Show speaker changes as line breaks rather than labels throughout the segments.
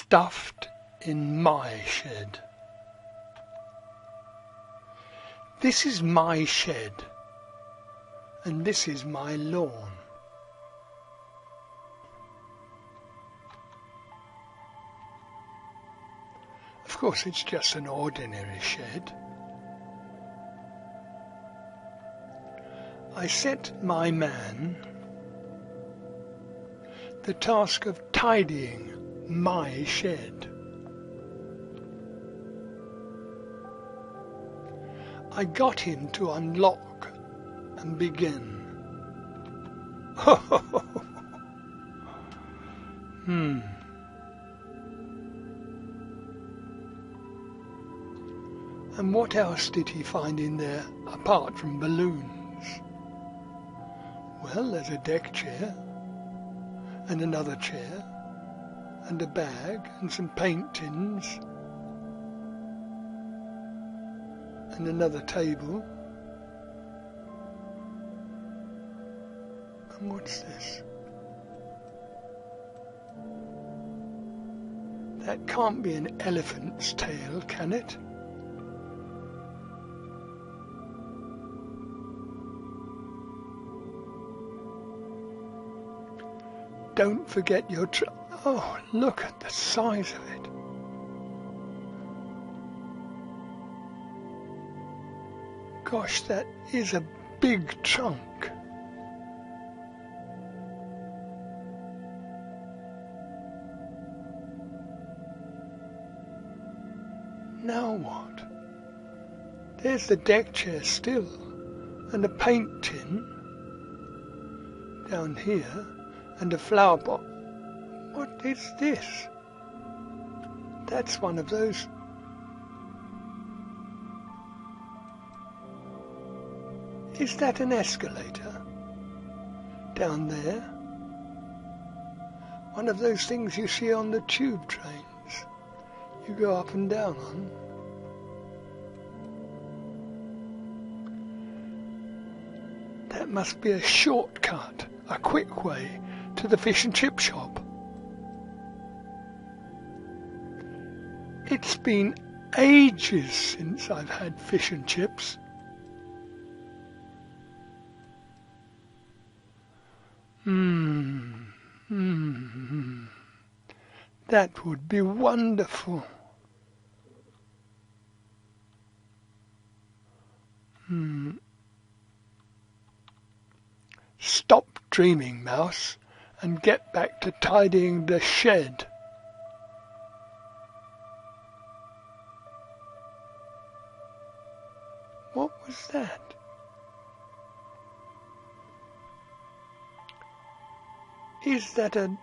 stuffed in my shed. This is my shed, and this is my lawn. Of course, it's just an ordinary shed. I set my man the task of tidying my shed. I got him to unlock and begin. And what else did he find in there apart from balloons? Well, there's a deck chair, and another chair, and a bag, and some paint tins, and another table. And what's this? That can't be an elephant's tail, can it? Don't forget your oh, look at the size of it. Gosh, that is a big trunk. Now what? There's the deck chair still, and a paint tin down here, and a flower pot. What is this? That's one of those. Is that an escalator? Down there? One of those things you see on the tube trains. You go up and down on. That must be a shortcut, a quick way to the fish and chip shop. It's been ages since I've had fish and chips. That would be wonderful. Stop dreaming, Mouse, and get back to tidying the shed. What was that? Is that a...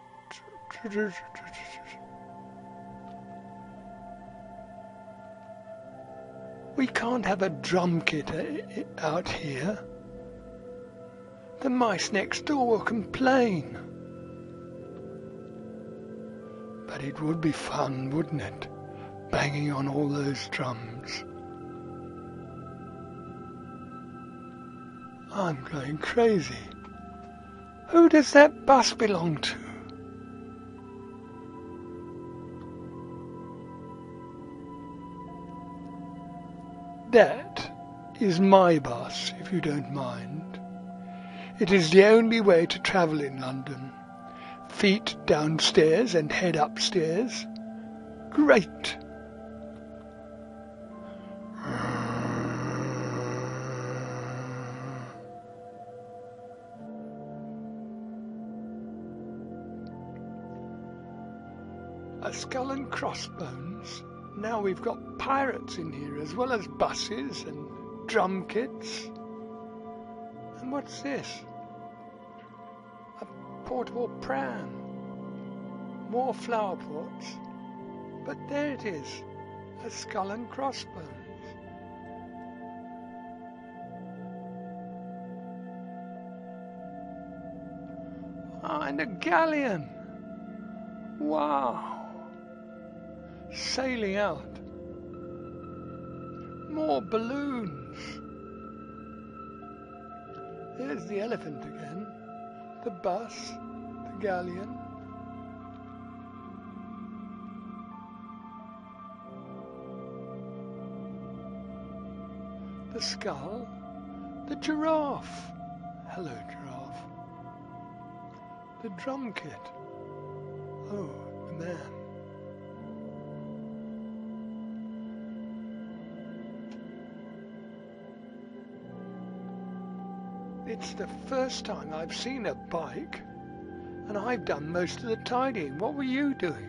We can't have a drum kit out here. The mice next door will complain. But it would be fun, wouldn't it? Banging on all those drums. I'm going crazy. Who does that bus belong to? That is my bus, if you don't mind. It is the only way to travel in London. Feet downstairs and head upstairs. Great! A skull and crossbones. Now we've got pirates in here as well as buses and drum kits. And what's this? A portable pram. More flower pots. But there it is. A skull and crossbones. Ah, and a galleon. Wow. Sailing out. More balloons. There's the elephant again. The bus. The galleon. the skull, the giraffe. Hello, giraffe. The drum kit. Oh, the man. It's the first time I've seen a bike, and I've done most of the tidying. What were you doing?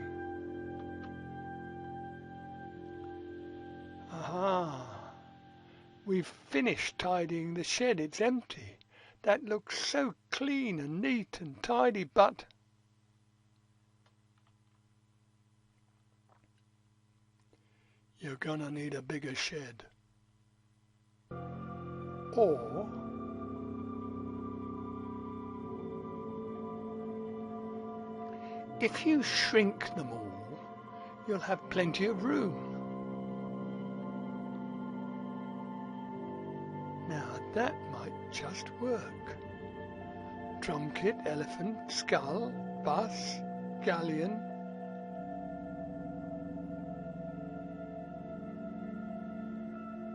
Aha. We've finished tidying the shed. It's empty. That looks so clean and neat and tidy, but you're gonna need a bigger shed. Or if you shrink them all, you'll have plenty of room. Now that might just work. Drum kit, elephant, skull, bus, galleon.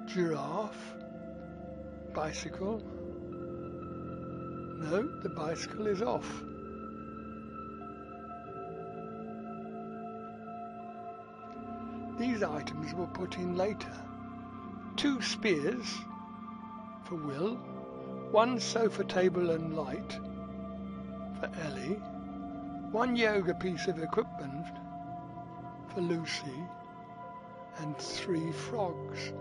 Giraffe, bicycle. No, the bicycle is off. These items were put in later. 2 spears for Will, 1 sofa table and light for Ellie, 1 yoga piece of equipment for Lucy, and 3 frogs.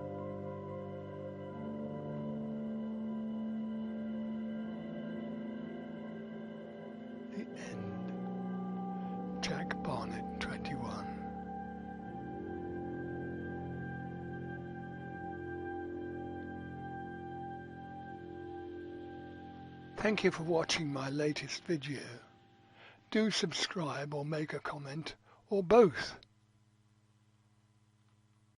The end. Jack Barnett, 21. Thank you for watching my latest video. Do subscribe or make a comment, or both.